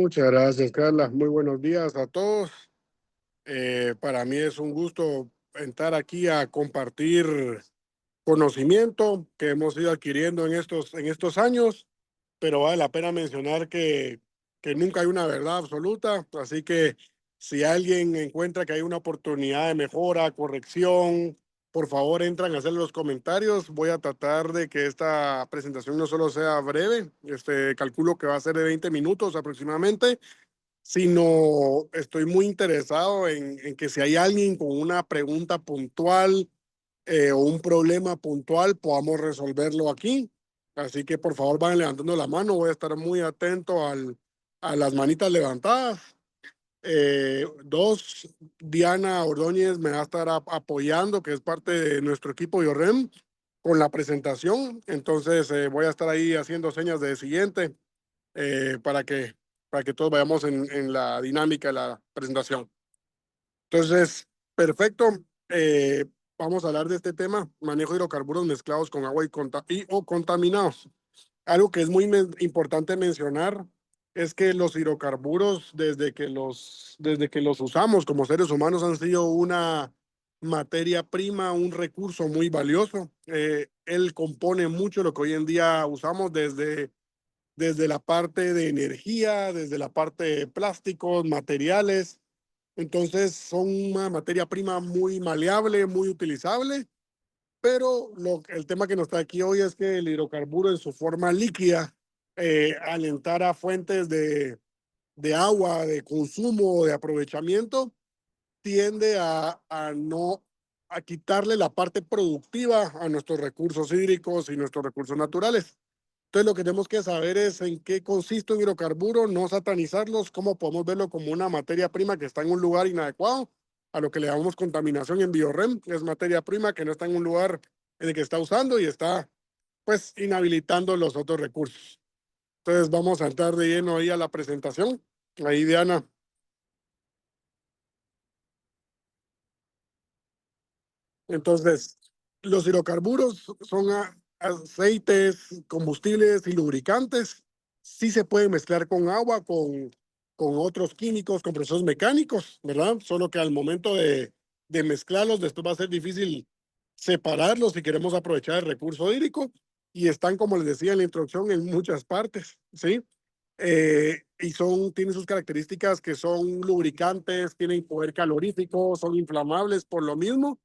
Muchas gracias, Carla. Muy buenos días a todos. Para mí es un gusto entrar aquí a compartir conocimiento que hemos ido adquiriendo en estos años, pero vale la pena mencionar que nunca hay una verdad absoluta. Así que si alguien encuentra que hay una oportunidad de mejora, corrección, por favor entran a hacer los comentarios. Voy a tratar de que esta presentación no solo sea breve, calculo que va a ser de 20 minutos aproximadamente, sino estoy muy interesado en que si hay alguien con una pregunta puntual o un problema puntual, podamos resolverlo aquí. Así que por favor vayan levantando la mano, voy a estar muy atento a las manitas levantadas. Dos, Diana Ordóñez me va a estar apoyando, que es parte de nuestro equipo de OREM, con la presentación. Entonces voy a estar ahí haciendo señas de siguiente eh, para que, para que todos vayamos en la dinámica de la presentación. Entonces, perfecto. Eh, Vamos a hablar de este tema, manejo de hidrocarburos mezclados con agua y o contaminados. Algo que es muy importante mencionar es que los hidrocarburos, desde que los usamos como seres humanos, han sido una materia prima, un recurso muy valioso. Él compone mucho lo que hoy en día usamos desde la parte de energía, desde la parte de plásticos, materiales. Entonces son una materia prima muy maleable, muy utilizable, pero el tema que nos está aquí hoy es que el hidrocarburo en su forma líquida, alentar a fuentes de agua, de consumo, de aprovechamiento, tiende a quitarle la parte productiva a nuestros recursos hídricos y nuestros recursos naturales. Entonces, lo que tenemos que saber es en qué consiste un hidrocarburo, no satanizarlos, cómo podemos verlo como una materia prima que está en un lugar inadecuado, a lo que le llamamos contaminación en Biorrem, que es materia prima que no está en un lugar en el que está usando y está, pues, inhabilitando los otros recursos. Entonces, vamos a entrar de lleno ahí a la presentación. Ahí, Diana. Entonces, los hidrocarburos son aceites, combustibles y lubricantes. Sí se pueden mezclar con agua, con otros químicos, con procesos mecánicos, ¿verdad? Solo que al momento de mezclarlos, después va a ser difícil separarlos si queremos aprovechar el recurso hídrico. Y están, como les decía en la introducción, en muchas partes, ¿sí? Tienen sus características que son lubricantes, tienen poder calorífico, son inflamables por lo mismo,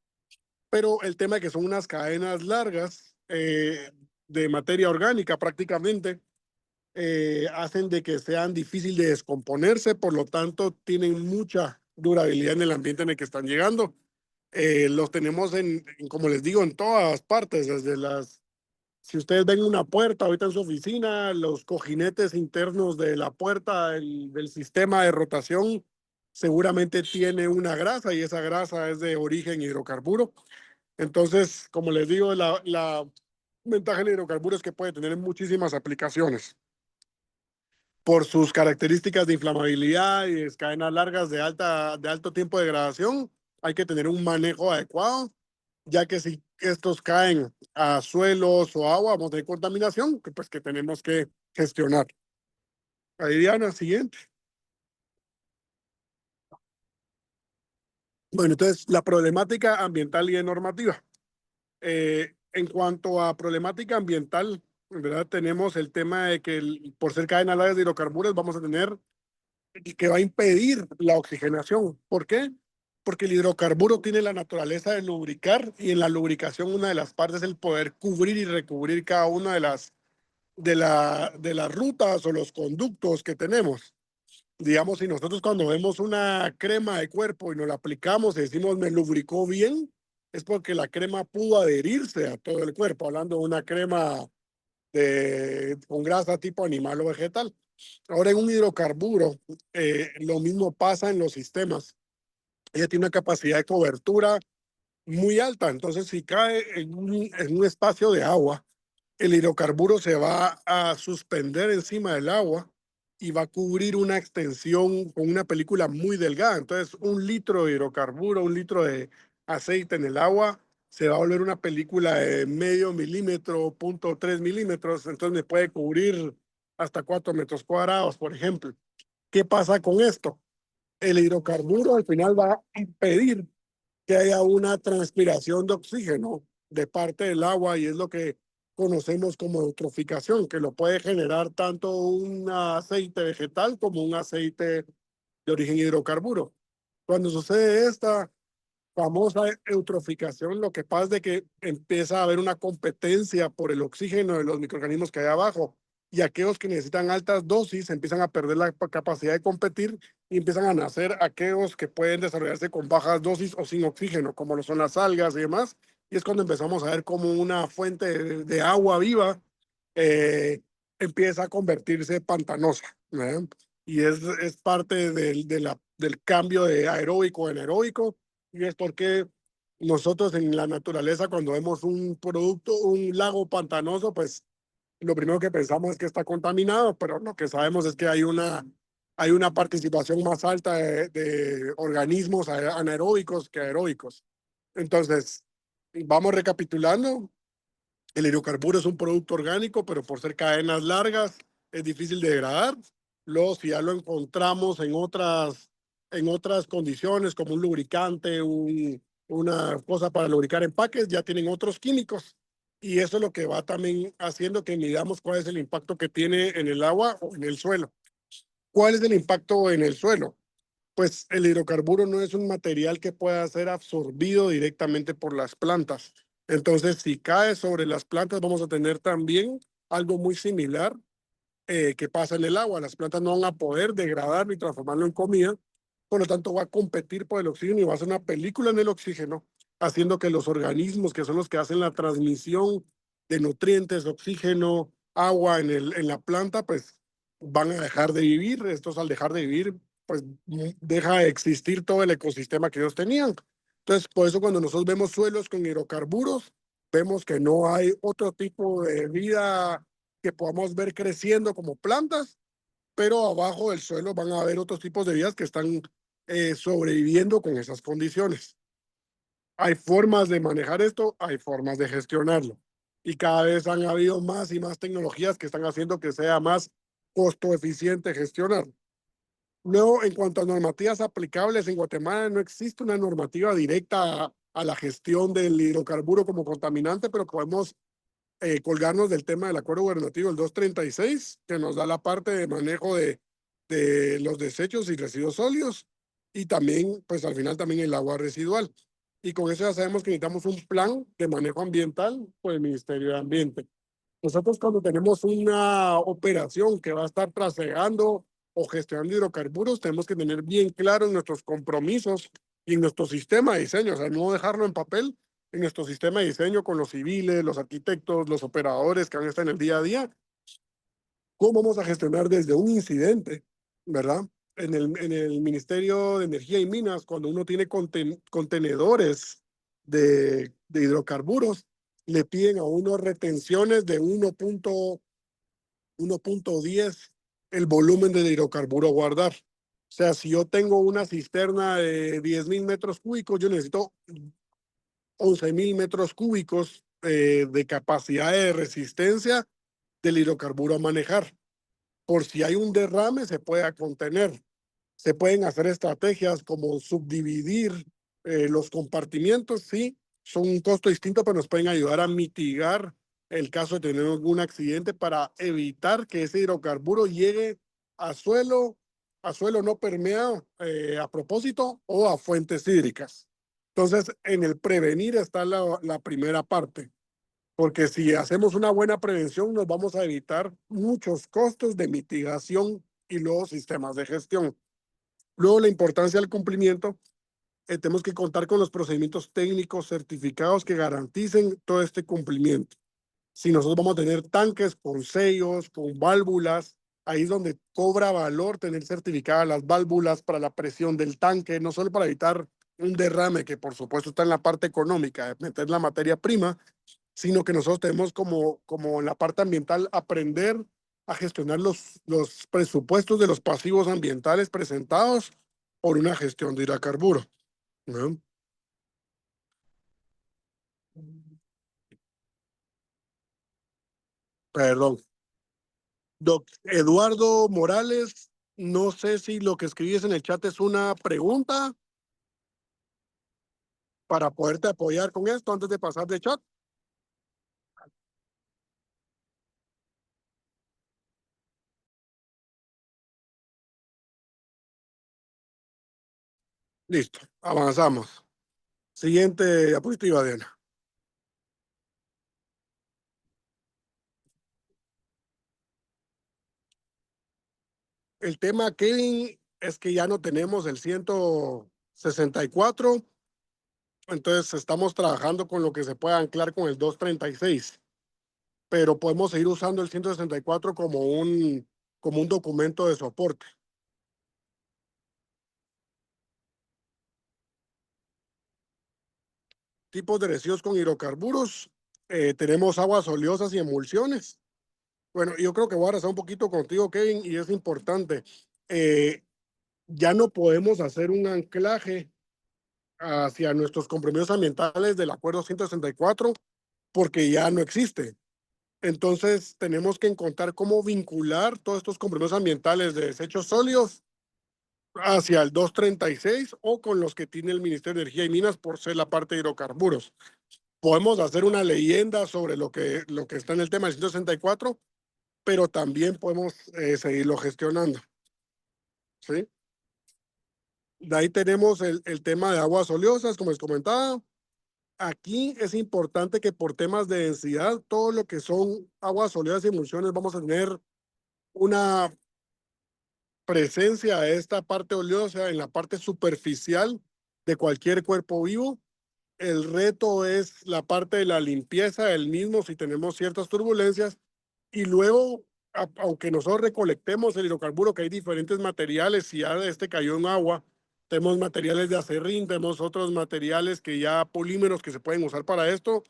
pero el tema es que son unas cadenas largas de materia orgánica prácticamente, hacen de que sean difíciles de descomponerse, por lo tanto tienen mucha durabilidad en el ambiente en el que están llegando. Los tenemos como les digo, en todas partes, si ustedes ven una puerta ahorita en su oficina, los cojinetes internos de la puerta del sistema de rotación seguramente tiene una grasa y esa grasa es de origen hidrocarburo. Entonces, como les digo, la ventaja del hidrocarburo es que puede tener muchísimas aplicaciones. Por sus características de inflamabilidad y de cadenas largas de alto tiempo de degradación, hay que tener un manejo adecuado, ya que si estos caen a suelos o agua, vamos a tener contaminación, que tenemos que gestionar. Ahí, Diana, siguiente. Bueno, entonces, la problemática ambiental y de normativa. En cuanto a problemática ambiental, en verdad tenemos el tema de que por ser cadena larga de hidrocarburos vamos a tener que va a impedir la oxigenación. ¿Por qué? Porque el hidrocarburo tiene la naturaleza de lubricar y en la lubricación una de las partes es el poder cubrir y recubrir cada una de las rutas o los conductos que tenemos. Digamos, si nosotros cuando vemos una crema de cuerpo y nos la aplicamos y decimos me lubricó bien, es porque la crema pudo adherirse a todo el cuerpo, hablando de una crema con grasa tipo animal o vegetal. Ahora en un hidrocarburo, lo mismo pasa en los sistemas. Ella tiene una capacidad de cobertura muy alta, entonces si cae en un espacio de agua, el hidrocarburo se va a suspender encima del agua y va a cubrir una extensión con una película muy delgada. Entonces, un litro de hidrocarburo, un litro de aceite en el agua, se va a volver una película de medio milímetro, 0.3 milímetros. Entonces, me puede cubrir hasta 4 metros cuadrados, por ejemplo. ¿Qué pasa con esto? El hidrocarburo al final va a impedir que haya una transpiración de oxígeno de parte del agua y es lo que conocemos como eutroficación, que lo puede generar tanto un aceite vegetal como un aceite de origen hidrocarburo. Cuando sucede esta famosa eutroficación, lo que pasa es de que empieza a haber una competencia por el oxígeno de los microorganismos que hay abajo y aquellos que necesitan altas dosis empiezan a perder la capacidad de competir y empiezan a nacer aquellos que pueden desarrollarse con bajas dosis o sin oxígeno, como lo son las algas y demás. Y es cuando empezamos a ver como una fuente de agua viva eh, empieza a convertirse pantanosa, ¿verdad? Y es parte del cambio de aeróbico a anaeróbico y es porque nosotros en la naturaleza, cuando vemos un producto, un lago pantanoso, pues lo primero que pensamos es que está contaminado, pero lo que sabemos es que hay una participación más alta de organismos anaeróbicos que aeróbicos. Entonces, vamos recapitulando. El hidrocarburo es un producto orgánico, pero por ser cadenas largas es difícil de degradar. Luego, si ya lo encontramos en otras condiciones, como un lubricante, una cosa para lubricar empaques, ya tienen otros químicos. Y eso es lo que va también haciendo que midamos cuál es el impacto que tiene en el agua o en el suelo. ¿Cuál es el impacto en el suelo? Pues el hidrocarburo no es un material que pueda ser absorbido directamente por las plantas. Entonces, si cae sobre las plantas, vamos a tener también algo muy similar que pasa en el agua. Las plantas no van a poder degradarlo y transformarlo en comida, por lo tanto va a competir por el oxígeno y va a hacer una película en el oxígeno, haciendo que los organismos que son los que hacen la transmisión de nutrientes, oxígeno, agua en la planta, pues van a dejar de vivir. Estos al dejar de vivir, pues deja de existir todo el ecosistema que ellos tenían. Entonces, por eso cuando nosotros vemos suelos con hidrocarburos, vemos que no hay otro tipo de vida que podamos ver creciendo como plantas, pero abajo del suelo van a haber otros tipos de vidas que están sobreviviendo con esas condiciones. Hay formas de manejar esto, hay formas de gestionarlo. Y cada vez han habido más y más tecnologías que están haciendo que sea más costo eficiente gestionar. Luego, en cuanto a normativas aplicables, en Guatemala no existe una normativa directa a la gestión del hidrocarburo como contaminante, pero podemos colgarnos del tema del acuerdo gubernativo el 236, que nos da la parte de manejo de los desechos y residuos sólidos, y también, pues al final también el agua residual. Y con eso ya sabemos que necesitamos un plan de manejo ambiental por el Ministerio de Ambiente. Nosotros cuando tenemos una operación que va a estar trasegando o gestionando hidrocarburos, tenemos que tener bien claros nuestros compromisos y en nuestro sistema de diseño, o sea, no dejarlo en papel, en nuestro sistema de diseño con los civiles, los arquitectos, los operadores que van a estar en el día a día, cómo vamos a gestionar desde un incidente, ¿verdad? En el Ministerio de Energía y Minas, cuando uno tiene contenedores de hidrocarburos, le piden a uno retenciones de 1.10 el volumen de hidrocarburo a guardar. O sea, si yo tengo una cisterna de 10.000 metros cúbicos, yo necesito 11.000 metros cúbicos de capacidad de resistencia del hidrocarburo a manejar. Por si hay un derrame, se pueda contener. Se pueden hacer estrategias como subdividir los compartimientos, sí, son un costo distinto, pero nos pueden ayudar a mitigar el caso de tener algún accidente para evitar que ese hidrocarburo llegue a suelo no permeado a propósito o a fuentes hídricas. Entonces, en el prevenir está la primera parte, porque si hacemos una buena prevención, nos vamos a evitar muchos costos de mitigación y luego sistemas de gestión. Luego, la importancia del cumplimiento, tenemos que contar con los procedimientos técnicos certificados que garanticen todo este cumplimiento. Si nosotros vamos a tener tanques con sellos, con válvulas, ahí es donde cobra valor tener certificadas las válvulas para la presión del tanque, no solo para evitar un derrame, que por supuesto está en la parte económica, de meter la materia prima, sino que nosotros tenemos como en la parte ambiental aprender a gestionar los presupuestos de los pasivos ambientales presentados por una gestión de hidrocarburo, ¿no? Perdón. Doc Eduardo Morales No sé si lo que escribes en el chat es una pregunta para poderte apoyar con esto antes de pasar de chat. Listo, avanzamos. Siguiente diapositiva, Diana. El tema, Kevin, es que ya no tenemos el 164, entonces estamos trabajando con lo que se pueda anclar con el 236, pero podemos seguir usando el 164 como un documento de soporte. Tipos de residuos con hidrocarburos. Tenemos aguas oleosas y emulsiones. Bueno, yo creo que voy a rezar un poquito contigo, Kevin, y es importante. Eh, ya no podemos hacer un anclaje hacia nuestros compromisos ambientales del Acuerdo 164 porque ya no existe. Entonces, tenemos que encontrar cómo vincular todos estos compromisos ambientales de desechos sólidos hacia el 236 o con los que tiene el Ministerio de Energía y Minas por ser la parte de hidrocarburos. Podemos hacer una leyenda sobre lo que está en el tema del 164, pero también podemos seguirlo gestionando. ¿Sí? De ahí tenemos el tema de aguas oleosas, como les comentaba. Aquí es importante que por temas de densidad, todo lo que son aguas oleosas y emulsiones, vamos a tener una presencia de esta parte oleosa en la parte superficial de cualquier cuerpo vivo. El reto es la parte de la limpieza del mismo si tenemos ciertas turbulencias y luego, aunque nosotros recolectemos el hidrocarburo, que hay diferentes materiales, si ya este cayó en agua, tenemos materiales de acerrín, tenemos otros materiales que ya polímeros que se pueden usar para esto,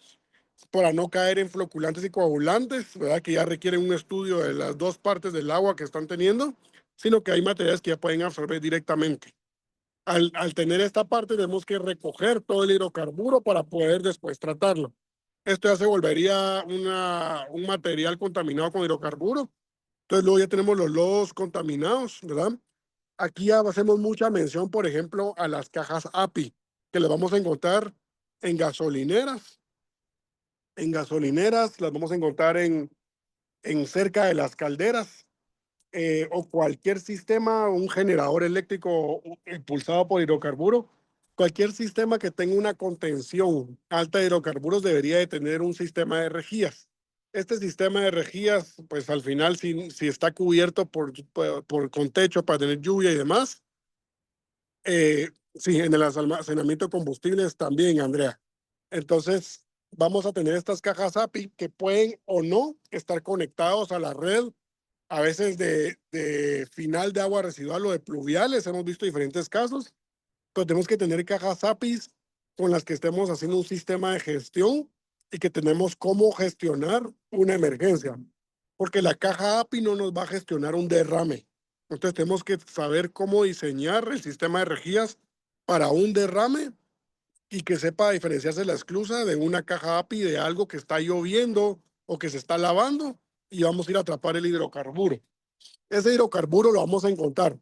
para no caer en floculantes y coagulantes, ¿verdad? Que ya requieren un estudio de las dos partes del agua que están teniendo, sino que hay materiales que ya pueden absorber directamente. Al tener esta parte, tenemos que recoger todo el hidrocarburo para poder después tratarlo. Esto ya se volvería un material contaminado con hidrocarburo. Entonces, luego ya tenemos los lodos contaminados, ¿verdad? Aquí ya hacemos mucha mención, por ejemplo, a las cajas API, que las vamos a encontrar en gasolineras. En gasolineras, las vamos a encontrar en cerca de las calderas, o cualquier sistema, un generador eléctrico impulsado por hidrocarburo, cualquier sistema que tenga una contención alta de hidrocarburos debería de tener un sistema de rejías. Este sistema de rejías, pues al final, si está cubierto con techo para tener lluvia y demás, sí, en el almacenamiento de combustibles también, Andrea. Entonces, vamos a tener estas cajas API que pueden o no estar conectados a la red, a veces de final de agua residual o de pluviales. Hemos visto diferentes casos, pero tenemos que tener cajas APIs con las que estemos haciendo un sistema de gestión y que tenemos cómo gestionar una emergencia, porque la caja API no nos va a gestionar un derrame. Entonces tenemos que saber cómo diseñar el sistema de rejías para un derrame y que sepa diferenciarse la esclusa de una caja API de algo que está lloviendo o que se está lavando y vamos a ir a atrapar el hidrocarburo. Ese hidrocarburo lo vamos a encontrar.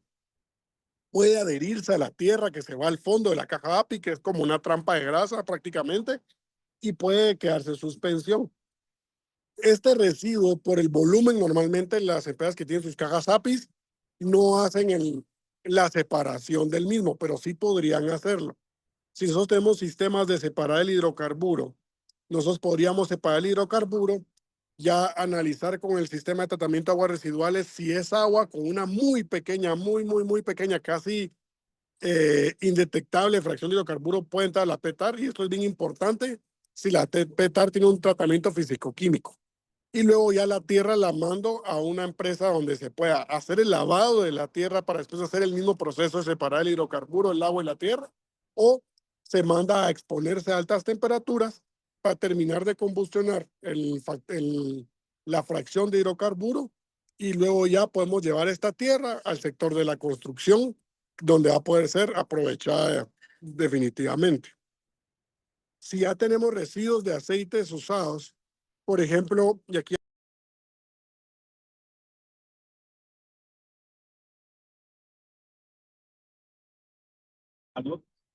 Puede adherirse a la tierra que se va al fondo de la caja API, que es como una trampa de grasa prácticamente, y puede quedarse en suspensión. Este residuo, por el volumen, normalmente las empresas que tienen sus cajas APIs no hacen la separación del mismo, pero sí podrían hacerlo. Si nosotros tenemos sistemas de separar el hidrocarburo, nosotros podríamos separar el hidrocarburo, ya analizar con el sistema de tratamiento de aguas residuales si es agua con una muy pequeña, muy pequeña, casi indetectable fracción de hidrocarburo, puede entrar a la PETAR, y esto es bien importante si la PETAR tiene un tratamiento físico-químico. Y luego ya la tierra la mando a una empresa donde se pueda hacer el lavado de la tierra para después hacer el mismo proceso de separar el hidrocarburo, el agua y la tierra, o se manda a exponerse a altas temperaturas para terminar de combustionar la fracción de hidrocarburo, y luego ya podemos llevar esta tierra al sector de la construcción, donde va a poder ser aprovechada definitivamente. Si ya tenemos residuos de aceites usados, por ejemplo, y aquí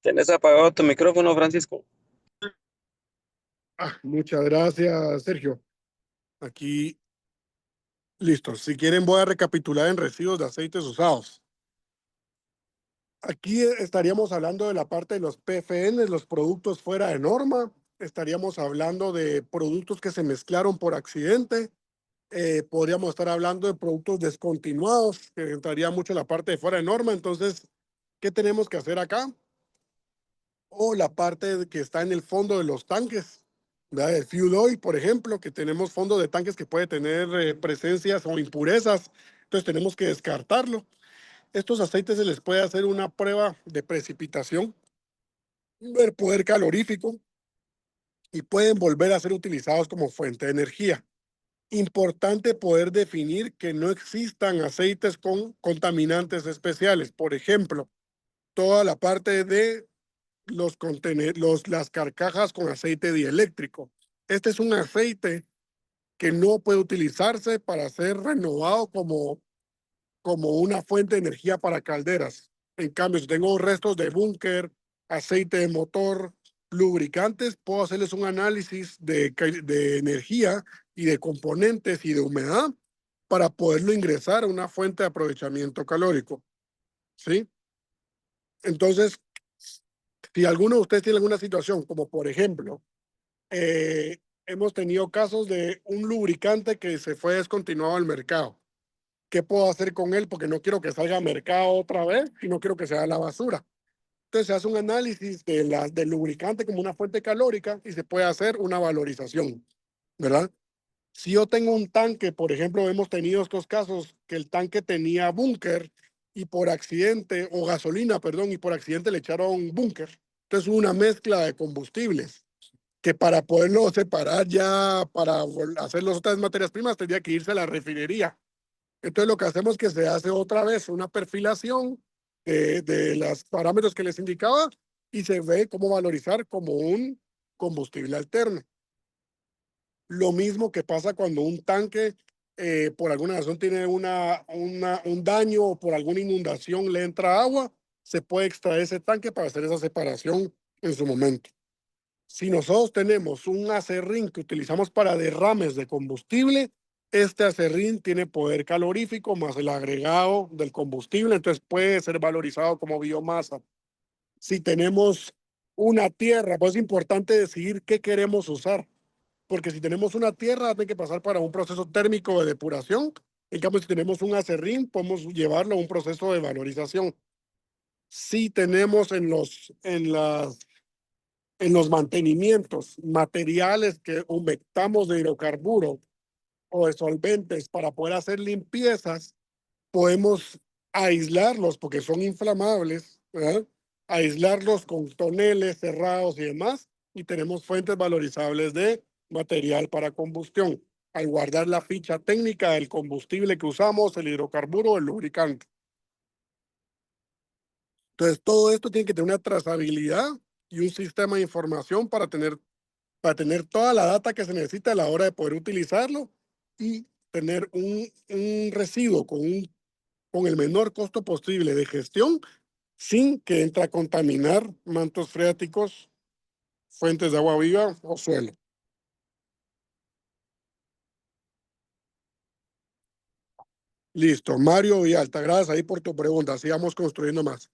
Tenés apagado tu micrófono, Francisco. Muchas gracias, Sergio. Aquí, listo. Si quieren, voy a recapitular en residuos de aceites usados. Aquí estaríamos hablando de la parte de los PFN, los productos fuera de norma. Estaríamos hablando de productos que se mezclaron por accidente. Podríamos estar hablando de productos descontinuados, que entraría mucho en la parte de fuera de norma. Entonces, ¿qué tenemos que hacer acá? O la parte que está en el fondo de los tanques, ¿verdad? El fuel oil, por ejemplo, que tenemos fondo de tanques que puede tener presencias o impurezas. Entonces, tenemos que descartarlo. Estos aceites se les puede hacer una prueba de precipitación, ver poder calorífico y pueden volver a ser utilizados como fuente de energía. Importante poder definir que no existan aceites con contaminantes especiales. Por ejemplo, toda la parte de las carcajas con aceite dieléctrico. Este es un aceite que no puede utilizarse para ser renovado como una fuente de energía para calderas. En cambio, si tengo restos de búnker, aceite de motor, lubricantes, puedo hacerles un análisis de energía y de componentes y de humedad para poderlo ingresar a una fuente de aprovechamiento calórico. ¿Sí? Entonces, si alguno de ustedes tiene alguna situación, como por ejemplo, hemos tenido casos de un lubricante que se fue descontinuado al mercado. ¿Qué puedo hacer con él? Porque no quiero que salga al mercado otra vez y no quiero que sea a la basura. Entonces se hace un análisis del lubricante como una fuente calórica y se puede hacer una valorización, ¿verdad? Si yo tengo un tanque, por ejemplo, hemos tenido estos casos que el tanque tenía búnker y por accidente, o gasolina, perdón, y por accidente le echaron búnker. Entonces una mezcla de combustibles que para poderlo separar ya, para hacer las otras materias primas, tendría que irse a la refinería. Entonces lo que hacemos es que se hace otra vez una perfilación de los parámetros que les indicaba y se ve cómo valorizar como un combustible alterno. Lo mismo que pasa cuando un tanque por alguna razón tiene un daño o por alguna inundación le entra agua, se puede extraer ese tanque para hacer esa separación en su momento. Si nosotros tenemos un acerrín que utilizamos para derrames de combustible, este acerrín tiene poder calorífico más el agregado del combustible, entonces puede ser valorizado como biomasa. Si tenemos una tierra, pues es importante decidir qué queremos usar, porque si tenemos una tierra, tiene que pasar para un proceso térmico de depuración. En cambio, si tenemos un acerrín, podemos llevarlo a un proceso de valorización. Si tenemos en los mantenimientos, materiales que humectamos de hidrocarburo o de solventes para poder hacer limpiezas, podemos aislarlos porque son inflamables, ¿verdad? Aislarlos con toneles cerrados y demás, y tenemos fuentes valorizables de material para combustión, al guardar la ficha técnica del combustible que usamos, el hidrocarburo o el lubricante. Entonces, todo esto tiene que tener una trazabilidad y un sistema de información para tener toda la data que se necesita a la hora de poder utilizarlo y tener un residuo con el menor costo posible de gestión sin que entre a contaminar mantos freáticos, fuentes de agua viva o suelo. Listo. Mario y gracias ahí por tu pregunta. Sigamos construyendo más.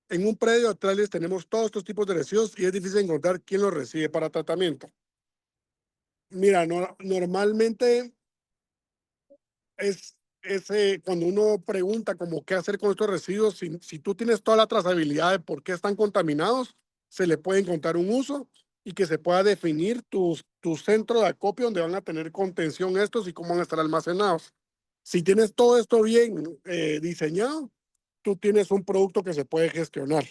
En un predio actuales tenemos todos estos tipos de residuos y es difícil encontrar quién los recibe para tratamiento. Mira, normalmente cuando uno pregunta como qué hacer con estos residuos, si tú tienes toda la trazabilidad de por qué están contaminados, se le puede encontrar un uso y que se pueda definir tu centro de acopio donde van a tener contención estos y cómo van a estar almacenados. Si tienes todo esto bien diseñado, tú tienes un producto que se puede gestionar.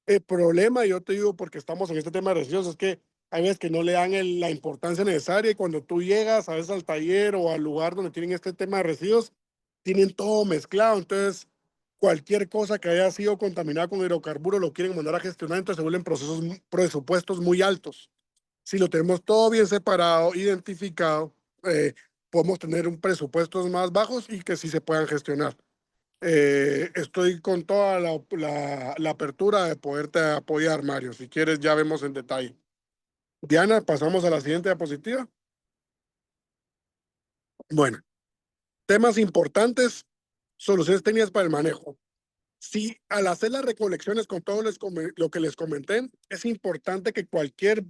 El problema, yo te digo, porque estamos en este tema de residuos, es que hay veces que no le dan la importancia necesaria y cuando tú llegas a veces al taller o al lugar donde tienen este tema de residuos, tienen todo mezclado. Entonces, cualquier cosa que haya sido contaminada con hidrocarburos lo quieren mandar a gestionar, entonces se vuelven presupuestos muy altos. Si lo tenemos todo bien separado, identificado, podemos tener un presupuestos más bajos y que sí se puedan gestionar. Estoy con toda la apertura de poderte apoyar, Mario. Si quieres, ya vemos en detalle. Diana, pasamos a la siguiente diapositiva. Bueno, temas importantes, soluciones técnicas para el manejo. Si al hacer las recolecciones con todo lo que les comenté, es importante que cualquier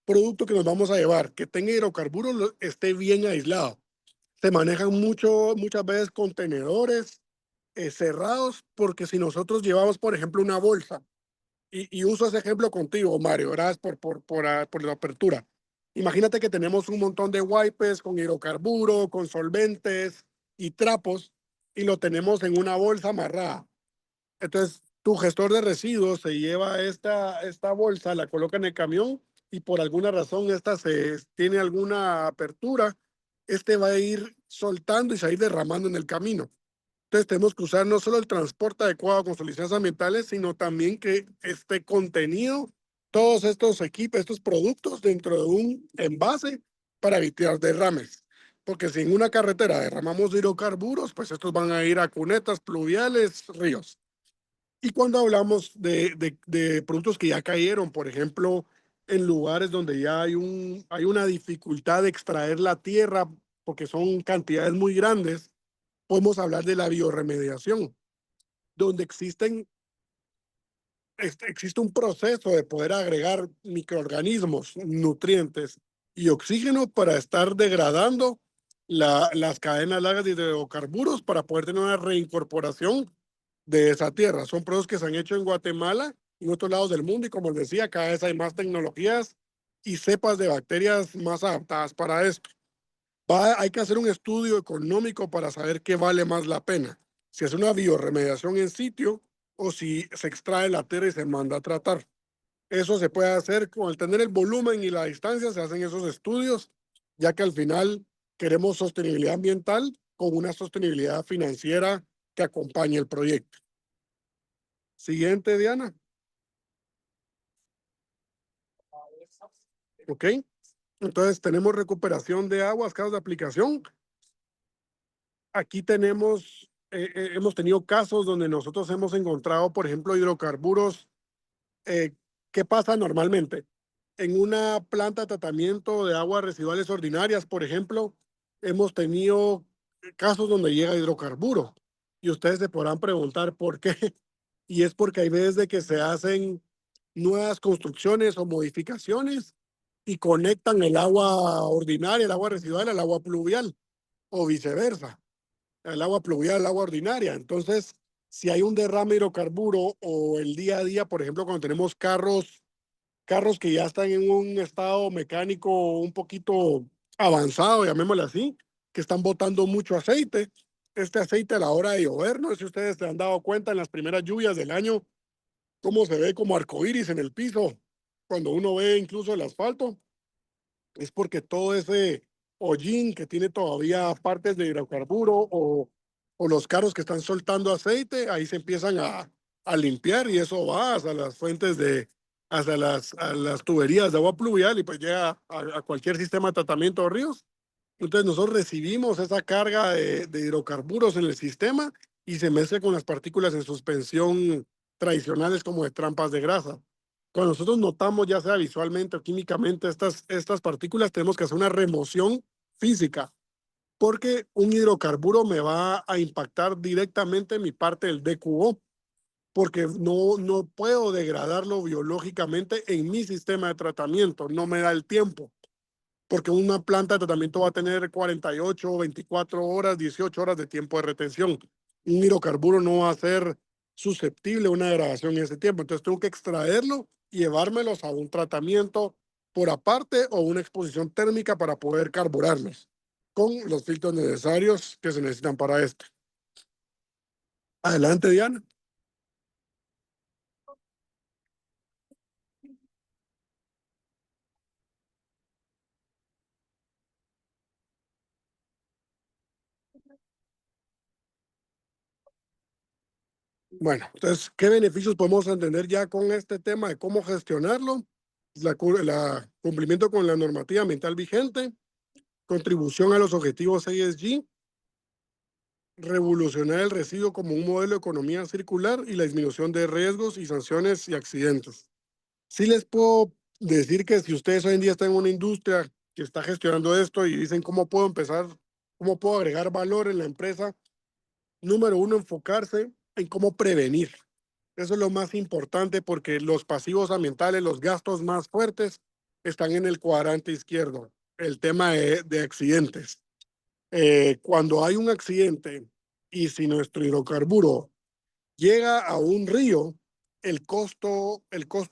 producto que nos vamos a llevar que tenga hidrocarburos esté bien aislado. Se manejan muchas veces contenedores cerrados, porque si nosotros llevamos, por ejemplo, una bolsa, y uso ese ejemplo contigo, Mario, gracias por la apertura. Imagínate que tenemos un montón de wipes con hidrocarburo, con solventes y trapos, y lo tenemos en una bolsa amarrada. Entonces, tu gestor de residuos se lleva esta bolsa, la coloca en el camión, y por alguna razón esta tiene alguna apertura, este va a ir soltando y se va a ir derramando en el camino. Entonces tenemos que usar no solo el transporte adecuado con soluciones ambientales, sino también que esté contenido todos estos equipos, estos productos dentro de un envase para evitar derrames. Porque si en una carretera derramamos hidrocarburos, pues estos van a ir a cunetas, pluviales, ríos. Y cuando hablamos de productos que ya cayeron, por ejemplo, en lugares donde ya hay una dificultad de extraer la tierra porque son cantidades muy grandes, podemos hablar de la bioremediación, donde existe un proceso de poder agregar microorganismos, nutrientes y oxígeno para estar degradando las cadenas largas de hidrocarburos para poder tener una reincorporación de esa tierra. Son procesos que se han hecho en Guatemala y en otros lados del mundo, y como les decía, cada vez hay más tecnologías y cepas de bacterias más adaptadas para esto. Hay que hacer un estudio económico para saber qué vale más la pena, si es una bioremediación en sitio o si se extrae la tierra y se manda a tratar. Eso se puede hacer con el tener el volumen y la distancia, se hacen esos estudios, ya que al final queremos sostenibilidad ambiental con una sostenibilidad financiera que acompañe el proyecto. Siguiente, Diana. Ok. Entonces tenemos recuperación de aguas, casos de aplicación. Aquí hemos tenido casos donde nosotros hemos encontrado, por ejemplo, hidrocarburos. ¿Qué pasa normalmente? En una planta de tratamiento de aguas residuales ordinarias, por ejemplo, hemos tenido casos donde llega hidrocarburo, y ustedes se podrán preguntar por qué. Y es porque hay veces de que se hacen nuevas construcciones o modificaciones y conectan el agua ordinaria, el agua residual, al agua pluvial, o viceversa, el agua pluvial al agua ordinaria. Entonces, si hay un derrame de hidrocarburo, o el día a día, por ejemplo, cuando tenemos carros que ya están en un estado mecánico un poquito avanzado, llamémosle así, que están botando mucho aceite. Este aceite a la hora de llover, no sé si ustedes se han dado cuenta en las primeras lluvias del año, cómo se ve como arcoíris en el piso, cuando uno ve incluso el asfalto, es porque todo ese hollín que tiene todavía partes de hidrocarburo, o los carros que están soltando aceite, ahí se empiezan a limpiar, y eso va hasta las fuentes hasta a las tuberías de agua pluvial, y pues llega a cualquier sistema de tratamiento de ríos. Entonces nosotros recibimos esa carga de hidrocarburos en el sistema y se mezcla con las partículas en suspensión tradicionales como de trampas de grasa. Cuando nosotros notamos, ya sea visualmente o químicamente, estas partículas, tenemos que hacer una remoción física, porque un hidrocarburo me va a impactar directamente en mi parte del DQO, porque no puedo degradarlo biológicamente en mi sistema de tratamiento, no me da el tiempo, porque una planta de tratamiento va a tener 48, 24 horas, 18 horas de tiempo de retención. Un hidrocarburo no va a ser susceptible a una degradación en ese tiempo. Entonces tengo que extraerlo y llevármelos a un tratamiento por aparte, o una exposición térmica para poder carburarlos con los filtros necesarios que se necesitan para esto. Adelante, Diana. Bueno, entonces, ¿qué beneficios podemos entender ya con este tema de cómo gestionarlo? La cumplimiento con la normativa ambiental vigente, contribución a los objetivos ESG, revolucionar el residuo como un modelo de economía circular y la disminución de riesgos y sanciones y accidentes. Sí les puedo decir que si ustedes hoy en día están en una industria que está gestionando esto y dicen cómo puedo empezar, cómo puedo agregar valor en la empresa, número uno, enfocarse en cómo prevenir. Eso es lo más importante porque los pasivos ambientales, los gastos más fuertes, están en el cuadrante izquierdo. El tema de accidentes. Cuando hay un accidente y si nuestro hidrocarburo llega a un río, el costo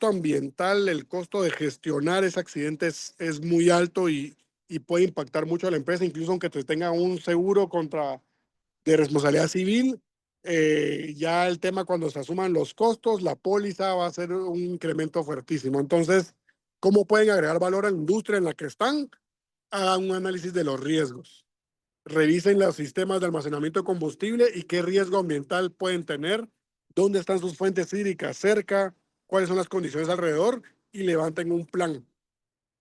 ambiental, el costo de gestionar ese accidente es muy alto y puede impactar mucho a la empresa, incluso aunque te tenga un seguro contra de responsabilidad civil. Ya el tema cuando se asuman los costos, la póliza va a ser un incremento fuertísimo. Entonces, ¿cómo pueden agregar valor a la industria en la que están? Hagan un análisis de los riesgos. Revisen los sistemas de almacenamiento de combustible y qué riesgo ambiental pueden tener, dónde están sus fuentes hídricas cerca, cuáles son las condiciones alrededor y levanten un plan.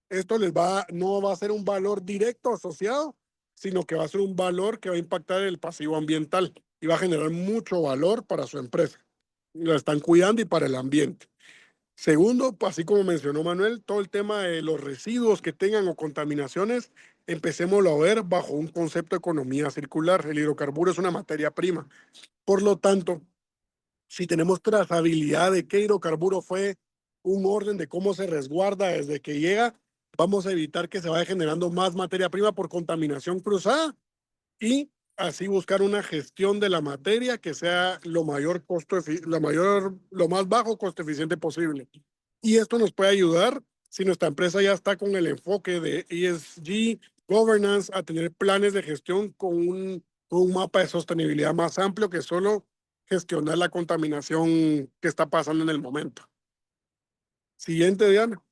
Esto no va a ser un valor directo asociado, sino que va a ser un valor que va a impactar el pasivo ambiental y va a generar mucho valor para su empresa. Lo están cuidando y para el ambiente. Segundo, así como mencionó Manuel, todo el tema de los residuos que tengan o contaminaciones, empecémoslo a ver bajo un concepto de economía circular. El hidrocarburo es una materia prima. Por lo tanto, si tenemos trazabilidad de qué hidrocarburo fue, un orden de cómo se resguarda desde que llega, vamos a evitar que se vaya generando más materia prima por contaminación cruzada y así buscar una gestión de la materia que sea lo más bajo costo eficiente posible. Y esto nos puede ayudar si nuestra empresa ya está con el enfoque de ESG, governance, a tener planes de gestión con un mapa de sostenibilidad más amplio que solo gestionar la contaminación que está pasando en el momento. Siguiente, Diana.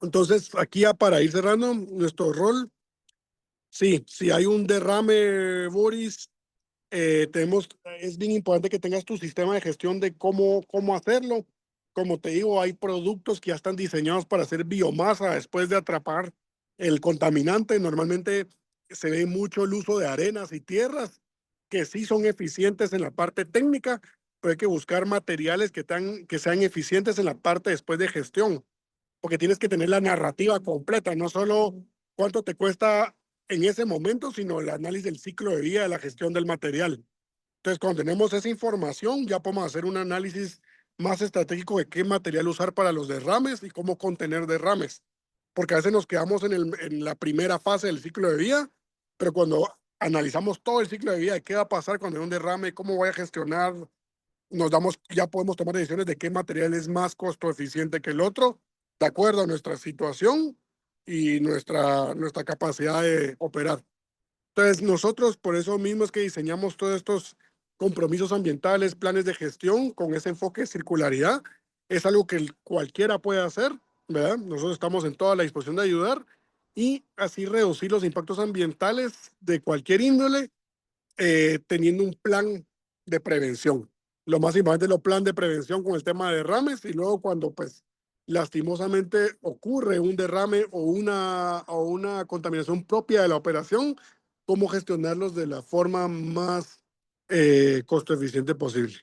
Entonces, aquí ya para ir cerrando nuestro rol, sí, si hay un derrame, Boris, es bien importante que tengas tu sistema de gestión de cómo hacerlo. Como te digo, hay productos que ya están diseñados para hacer biomasa después de atrapar el contaminante. Normalmente se ve mucho el uso de arenas y tierras que sí son eficientes en la parte técnica, pero hay que buscar materiales que sean eficientes en la parte después de gestión, porque tienes que tener la narrativa completa, no solo cuánto te cuesta en ese momento, sino el análisis del ciclo de vida de la gestión del material. Entonces, cuando tenemos esa información, ya podemos hacer un análisis más estratégico de qué material usar para los derrames y cómo contener derrames. Porque a veces nos quedamos en la primera fase del ciclo de vida, pero cuando analizamos todo el ciclo de vida de qué va a pasar cuando hay un derrame, cómo voy a gestionar, ya podemos tomar decisiones de qué material es más costo eficiente que el otro, de acuerdo a nuestra situación y nuestra capacidad de operar. Entonces, nosotros por eso mismo es que diseñamos todos estos compromisos ambientales, planes de gestión con ese enfoque de circularidad. Es algo que cualquiera puede hacer, ¿verdad? Nosotros estamos en toda la disposición de ayudar y así reducir los impactos ambientales de cualquier índole, teniendo un plan de prevención. Lo más importante es el plan de prevención con el tema de derrames y luego cuando pues lastimosamente ocurre un derrame o una contaminación propia de la operación, cómo gestionarlos de la forma más costo eficiente posible.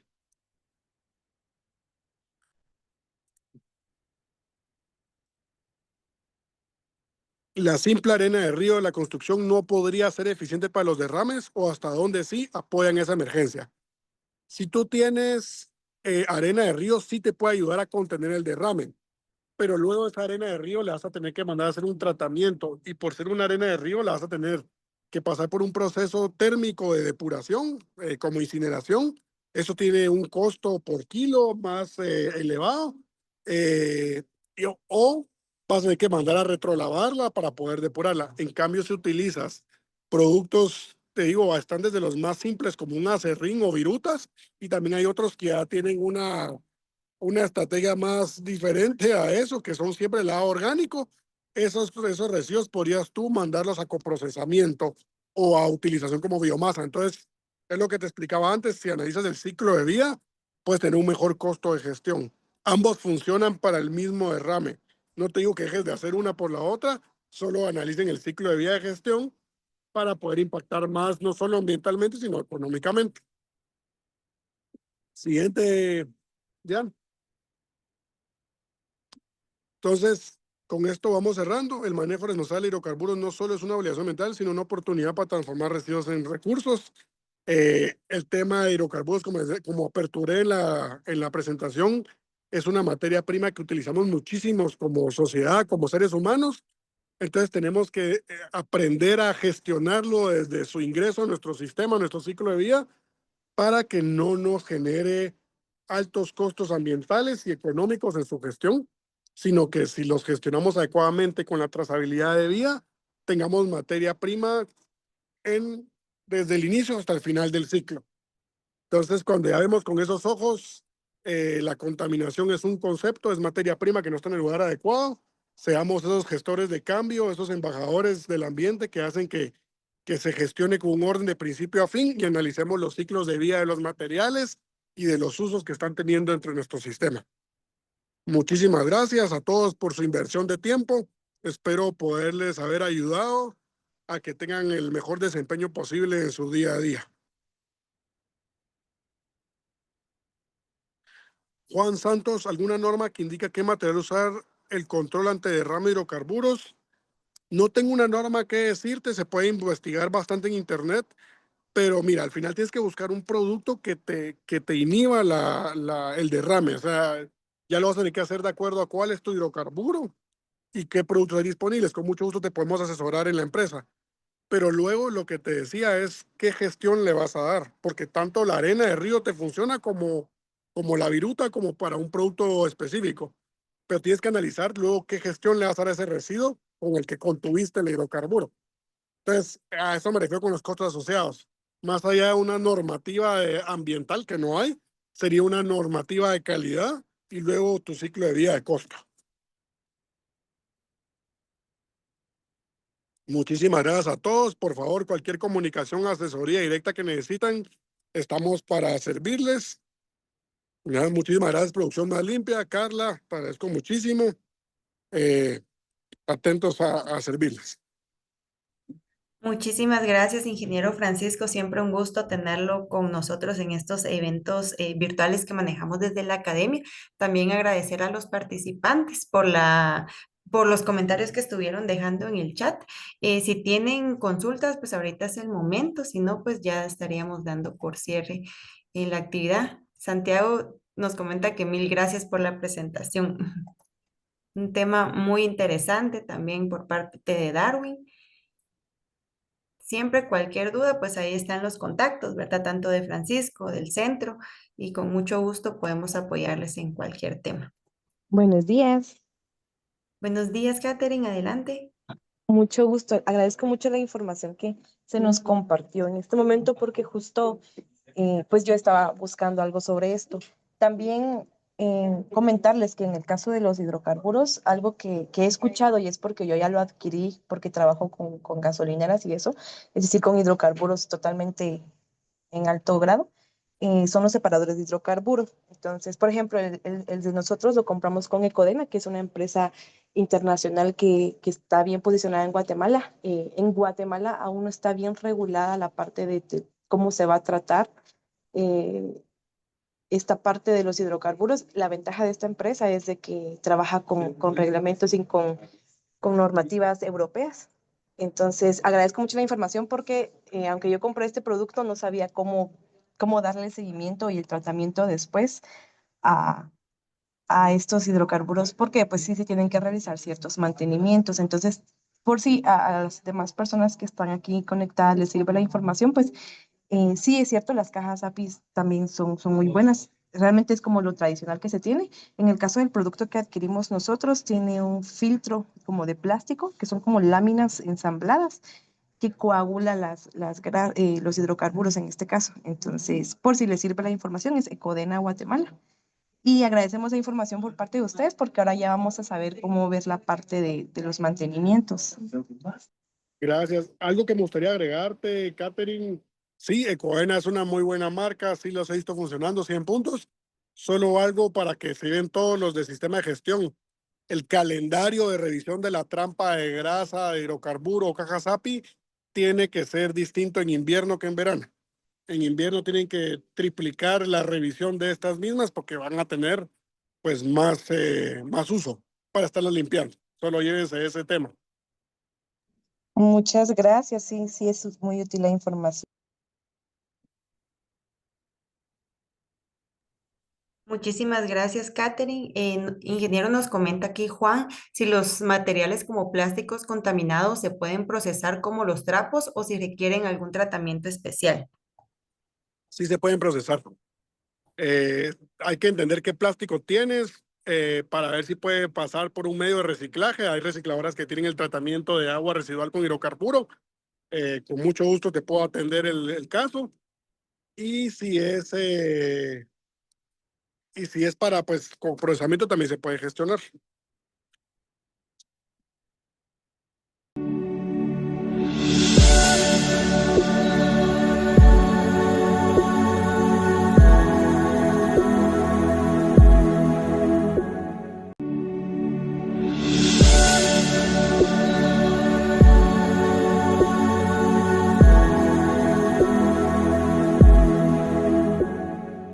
La simple arena de río de la construcción no podría ser eficiente para los derrames o hasta dónde sí apoyan esa emergencia. Si tú tienes arena de río, sí te puede ayudar a contener el derrame, pero luego esa arena de río la vas a tener que mandar a hacer un tratamiento y por ser una arena de río la vas a tener que pasar por un proceso térmico de depuración, como incineración. Eso tiene un costo por kilo más elevado, eh, o vas a tener que mandar a retrolavarla para poder depurarla. En cambio, si utilizas productos, te digo, están desde los más simples como un acerrín o virutas, y también hay otros que ya tienen una estrategia más diferente a eso, que son siempre el lado orgánico. Esos residuos podrías tú mandarlos a coprocesamiento o a utilización como biomasa. Entonces, es lo que te explicaba antes, si analizas el ciclo de vida, puedes tener un mejor costo de gestión. Ambos funcionan para el mismo derrame. No te digo que dejes de hacer una por la otra, solo analicen el ciclo de vida de gestión para poder impactar más, no solo ambientalmente, sino económicamente. Siguiente, ya. Entonces, con esto vamos cerrando. El manejo responsable de hidrocarburos no solo es una obligación ambiental, sino una oportunidad para transformar residuos en recursos. El tema de hidrocarburos, como aperturé en la presentación, es una materia prima que utilizamos muchísimos como sociedad, como seres humanos. Entonces tenemos que aprender a gestionarlo desde su ingreso a nuestro sistema, a nuestro ciclo de vida, para que no nos genere altos costos ambientales y económicos en su gestión, sino que si los gestionamos adecuadamente con la trazabilidad de vida, tengamos materia prima en, desde el inicio hasta el final del ciclo. Entonces, cuando ya vemos con esos ojos, la contaminación es un concepto, es materia prima que no está en el lugar adecuado. Seamos esos gestores de cambio, esos embajadores del ambiente que hacen que se gestione con un orden de principio a fin y analicemos los ciclos de vida de los materiales y de los usos que están teniendo entre nuestro sistema. Muchísimas gracias a todos por su inversión de tiempo. Espero poderles haber ayudado a que tengan el mejor desempeño posible en su día a día. Juan Santos, ¿alguna norma que indica qué material usar el control ante derrame de hidrocarburos? No tengo una norma que decirte, se puede investigar bastante en internet, pero mira, al final tienes que buscar un producto que te inhiba el derrame. O sea, ya lo vas a tener que hacer de acuerdo a cuál es tu hidrocarburo y qué productos hay disponibles. Con mucho gusto te podemos asesorar en la empresa. Pero luego lo que te decía es qué gestión le vas a dar, porque tanto la arena de río te funciona como la viruta, como para un producto específico. Pero tienes que analizar luego qué gestión le vas a dar a ese residuo con el que contuviste el hidrocarburo. Entonces, a eso me refiero con los costos asociados. Más allá de una normativa ambiental que no hay, sería una normativa de calidad y luego tu ciclo de vida de costo. Muchísimas gracias a todos. Por favor, cualquier comunicación, asesoría directa que necesitan, estamos para servirles. Muchísimas gracias, producción más limpia. Carla, te agradezco muchísimo. Eh, Atentos a servirles. Muchísimas gracias, ingeniero Francisco. Siempre un gusto tenerlo con nosotros en estos eventos virtuales que manejamos desde la academia. También agradecer a los participantes por los comentarios que estuvieron dejando en el chat. Si tienen consultas, pues ahorita es el momento. Si no, pues ya estaríamos dando por cierre la actividad. Santiago nos comenta que mil gracias por la presentación. Un tema muy interesante también por parte de Darwin. Siempre cualquier duda, pues ahí están los contactos, ¿verdad? Tanto de Francisco, del centro, y con mucho gusto podemos apoyarles en cualquier tema. Buenos días, Buenos días, Katherine, adelante. mucho gusto. Agradezco mucho la información que se nos compartió en este momento porque justo pues yo estaba buscando algo sobre esto. También comentarles que en el caso de los hidrocarburos, algo que he escuchado y es porque yo ya lo adquirí porque trabajo con gasolineras y eso, es decir, con hidrocarburos totalmente en alto grado, son los separadores de hidrocarburos. Entonces, por ejemplo, el de nosotros lo compramos con Ecodena, que es una empresa internacional que está bien posicionada en Guatemala. En Guatemala aún no está bien regulada la parte de cómo se va a tratar eh, esta parte de los hidrocarburos. La ventaja de esta empresa es de que trabaja con reglamentos y con normativas europeas. Entonces, agradezco mucho la información porque aunque yo compré este producto, no sabía cómo darle el seguimiento y el tratamiento después a, a estos hidrocarburos, porque pues sí se tienen que realizar ciertos mantenimientos. Entonces, por si a las demás personas que están aquí conectadas les sirve la información, pues sí, es cierto, las cajas APIs también son muy buenas. Realmente es como lo tradicional que se tiene. En el caso del producto que adquirimos nosotros, tiene un filtro como de plástico, que son como láminas ensambladas que coagula los hidrocarburos en este caso. Entonces, por si les sirve la información, es Ecodena Guatemala. Y agradecemos la información por parte de ustedes porque ahora ya vamos a saber cómo ver la parte de los mantenimientos. Gracias. Algo que me gustaría agregarte, Katherine. Sí, Ecoena es una muy buena marca, sí los he visto funcionando, 100 puntos. Solo algo para que se den todos los del sistema de gestión. El calendario de revisión de la trampa de grasa, de hidrocarburo o cajas API tiene que ser distinto en invierno que en verano. En invierno tienen que triplicar la revisión de estas mismas porque van a tener pues más uso para estarlas limpiando. Solo llévense ese tema. Muchas gracias, sí, sí, es muy útil la información. Muchísimas gracias, Katherine. Ingeniero, nos comenta aquí Juan, si los materiales como plásticos contaminados se pueden procesar como los trapos o si requieren algún tratamiento especial. Sí se pueden procesar. Hay que entender qué plástico tienes para ver si puede pasar por un medio de reciclaje. Hay recicladoras que tienen el tratamiento de agua residual con hidrocarburo. Con mucho gusto te puedo atender el caso. Y si es para, pues, con procesamiento también se puede gestionar.